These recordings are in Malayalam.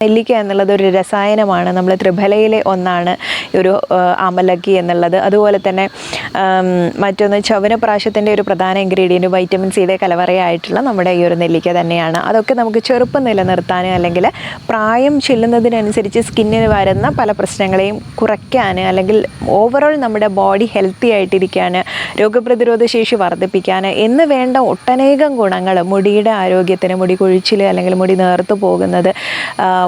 നെല്ലിക്ക എന്നുള്ളത് ഒരു രസായനമാണ്. നമ്മൾ ത്രിഫലയിലെ ഒന്നാണ് ഒരു ആമലക്കി എന്നുള്ളത്. അതുപോലെ തന്നെ മറ്റൊന്ന് ചവനപ്രാശത്തിൻ്റെ ഒരു പ്രധാന ഇൻഗ്രീഡിയൻറ്റ് വൈറ്റമിൻ സിയുടെ കലവറയായിട്ടുള്ള നമ്മുടെ ഈ ഒരു നെല്ലിക്ക തന്നെയാണ്. അതൊക്കെ നമുക്ക് ചെറുപ്പം നിലനിർത്താൻ അല്ലെങ്കിൽ പ്രായം ചെല്ലുന്നതിനനുസരിച്ച് സ്കിന്നിന് വരുന്ന പല പ്രശ്നങ്ങളെയും കുറയ്ക്കാൻ അല്ലെങ്കിൽ ഓവറോൾ നമ്മുടെ ബോഡി ഹെൽത്തി ആയിട്ടിരിക്കാൻ, രോഗപ്രതിരോധ ശേഷി വർദ്ധിപ്പിക്കാൻ എന്ന് വേണ്ട ഒട്ടനേകം ഗുണങ്ങൾ, മുടിയുടെ ആരോഗ്യത്തിന്, മുടി കൊഴിച്ചിൽ അല്ലെങ്കിൽ മുടി നേർത്തു പോകുന്നത്,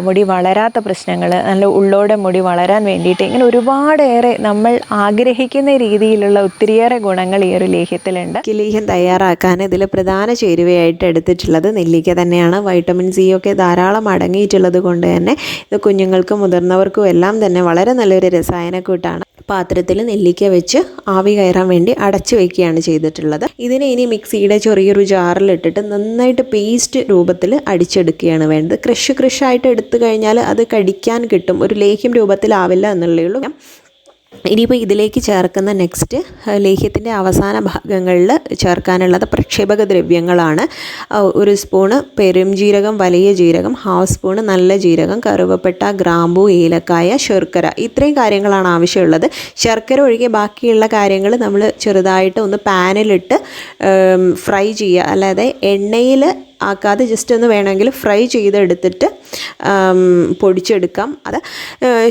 മുടി വളരാത്ത പ്രശ്നങ്ങൾ, നല്ല ഉള്ളോടെ മുടി വളരാൻ വേണ്ടിയിട്ട്, ഇങ്ങനെ ഒരുപാടേറെ നമ്മൾ ആഗ്രഹിക്കുന്ന രീതിയിലുള്ള ഒത്തിരിയേറെ ഗുണങ്ങൾ ഈ ഒരു ലേഹ്യത്തിലുണ്ട്. ഈ ലേഹ്യം തയ്യാറാക്കാൻ ഇതിൽ പ്രധാന ചേരുവയായിട്ട് എടുത്തിട്ടുള്ളത് നെല്ലിക്ക തന്നെയാണ്. വൈറ്റമിൻ സി ഒക്കെ ധാരാളം അടങ്ങിയിട്ടുള്ളത് കൊണ്ട് തന്നെ ഇത് കുഞ്ഞുങ്ങൾക്കും മുതിർന്നവർക്കും എല്ലാം തന്നെ വളരെ നല്ലൊരു രസായനക്കൂട്ടാണ്. പാത്രത്തിൽ നെല്ലിക്ക വെച്ച് ആവി കയറാൻ വേണ്ടി അടച്ചു വയ്ക്കുകയാണ് ചെയ്തിട്ടുള്ളത്. ഇതിനെ ഇനി മിക്സിയുടെ ചെറിയൊരു ജാറിലിട്ടിട്ട് നന്നായിട്ട് പേസ്റ്റ് രൂപത്തിൽ അടിച്ചെടുക്കുകയാണ് വേണ്ടത്. ക്രഷായിട്ട് എടുത്തു കഴിഞ്ഞാൽ അത് കടിക്കാൻ കിട്ടും, ഒരു ലേഹ്യം രൂപത്തിലാവില്ല എന്നുള്ളേ ഉള്ളൂ. ഇനിയിപ്പോൾ ഇതിലേക്ക് ചേർക്കുന്ന നെക്സ്റ്റ് ലേഹ്യത്തിൻ്റെ അവസാന ഭാഗങ്ങളിൽ ചേർക്കാനുള്ളത് പ്രക്ഷേപക ദ്രവ്യങ്ങളാണ്. 1 സ്പൂണ് പെരുംജീരകം, വലിയ ജീരകം, 1/2 സ്പൂണ് നല്ല ജീരകം, കറുവപ്പട്ട, ഗ്രാമ്പൂ, ഏലക്കായ, ശർക്കര, ഇത്രയും കാര്യങ്ങളാണ് ആവശ്യമുള്ളത്. ശർക്കര ഒഴികെ ബാക്കിയുള്ള കാര്യങ്ങൾ നമ്മൾ ചെറുതായിട്ട് ഒന്ന് പാനിലിട്ട് ഫ്രൈ ചെയ്യുക, അല്ലാതെ എണ്ണയിൽ ആക്കാതെ ജസ്റ്റ് ഒന്ന് വേണമെങ്കിൽ ഫ്രൈ ചെയ്തെടുത്തിട്ട് പൊടിച്ചെടുക്കാം. അത്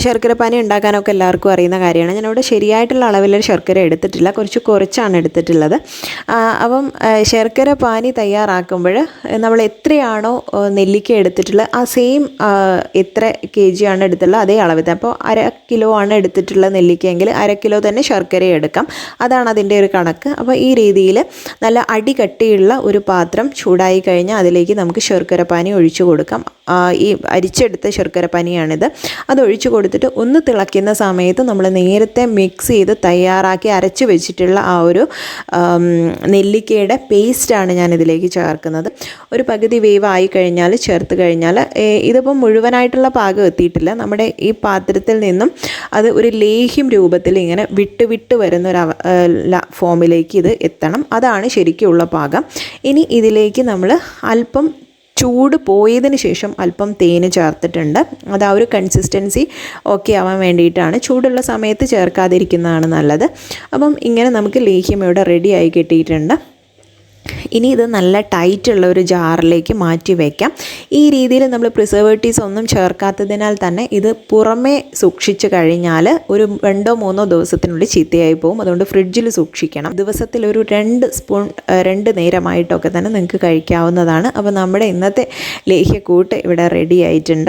ശർക്കരപ്പാനി ഉണ്ടാക്കാനൊക്കെ എല്ലാവർക്കും അറിയുന്ന കാര്യമാണ്. ഞാനിവിടെ ശരിയായിട്ടുള്ള അളവിൽ ശർക്കര എടുത്തിട്ടില്ല, കുറച്ചാണ് എടുത്തിട്ടുള്ളത്. അപ്പം ശർക്കര പാനി തയ്യാറാക്കുമ്പോൾ നമ്മൾ എത്രയാണോ നെല്ലിക്ക എടുത്തിട്ടുള്ളത് ആ സെയിം എത്ര kg ആണ് എടുത്തിട്ടുള്ളത് അതേ അളവിൽ. അപ്പോൾ 1/2 കിലോ ആണ് എടുത്തിട്ടുള്ള നെല്ലിക്കയെങ്കിൽ 1/2 കിലോ തന്നെ ശർക്കര എടുക്കാം. അതാണ് അതിൻ്റെ ഒരു കണക്ക്. അപ്പോൾ ഈ രീതിയിൽ നല്ല അടികട്ടിയുള്ള ഒരു പാത്രം ചൂടായി കഴിഞ്ഞാൽ അതിലേക്ക് നമുക്ക് ശർക്കരപ്പാനി ഒഴിച്ചു കൊടുക്കാം. ഈ അരിച്ചെടുത്ത ശർക്കരപ്പാനിയാണിത്. അത് ഒഴിച്ചു കൊടുത്തിട്ട് ഒന്ന് തിളയ്ക്കുന്ന സമയത്ത് നമ്മൾ നേരത്തെ മിക്സ് ചെയ്ത് തയ്യാറാക്കി അരച്ച് വെച്ചിട്ടുള്ള ആ ഒരു നെല്ലിക്കയുടെ പേസ്റ്റാണ് ഞാനിതിലേക്ക് ചേർക്കുന്നത്. ഒരു പകുതി വേവ് ആയി കഴിഞ്ഞാൽ ചേർത്ത് കഴിഞ്ഞാൽ, ഇതിപ്പം മുഴുവനായിട്ടുള്ള പാകം എത്തിയിട്ടില്ല, നമ്മുടെ ഈ പാത്രത്തിൽ നിന്നും അത് ഒരു ലേഹ്യം രൂപത്തിൽ ഇങ്ങനെ വിട്ട് വരുന്നൊരു ഫോമിലേക്ക് ഇത് എത്തണം. അതാണ് ശരിക്കുള്ള പാകം. ഇനി ഇതിലേക്ക് നമ്മൾ അല്പം ചൂട് പോയതിന് ശേഷം അല്പം തേന് ചേർത്തിട്ടുണ്ട്. അത് ആ ഒരു കൺസിസ്റ്റൻസി ഓക്കെ ആവാൻ വേണ്ടിയിട്ടാണ്. ചൂടുള്ള സമയത്ത് ചേർക്കാതിരിക്കുന്നതാണ് നല്ലത്. അപ്പം ഇങ്ങനെ നമുക്ക് ലേഹ്യം ഇവിടെ റെഡി ആയി കിട്ടിയിട്ടുണ്ട്. ഇനി ഇത് നല്ല ടൈറ്റുള്ള ഒരു ജാറിലേക്ക് മാറ്റി വയ്ക്കാം. ഈ രീതിയിൽ നമ്മൾ പ്രിസർവേറ്റീവ്സ് ഒന്നും ചേർക്കാത്തതിനാൽ തന്നെ ഇത് പുറമേ സൂക്ഷിച്ച് കഴിഞ്ഞാൽ ഒരു 2-3 ദിവസത്തിനുള്ളിൽ ചീത്തയായി പോകും. അതുകൊണ്ട് ഫ്രിഡ്ജിൽ സൂക്ഷിക്കണം. ദിവസത്തിൽ ഒരു 2 സ്പൂൺ 2 നേരമായിട്ടൊക്കെ തന്നെ നിങ്ങൾക്ക് കഴിക്കാവുന്നതാണ്. അപ്പോൾ നമ്മുടെ ഇന്നത്തെ ലേഹ്യക്കൂട്ട് ഇവിടെ റെഡി ആയിട്ടുണ്ട്.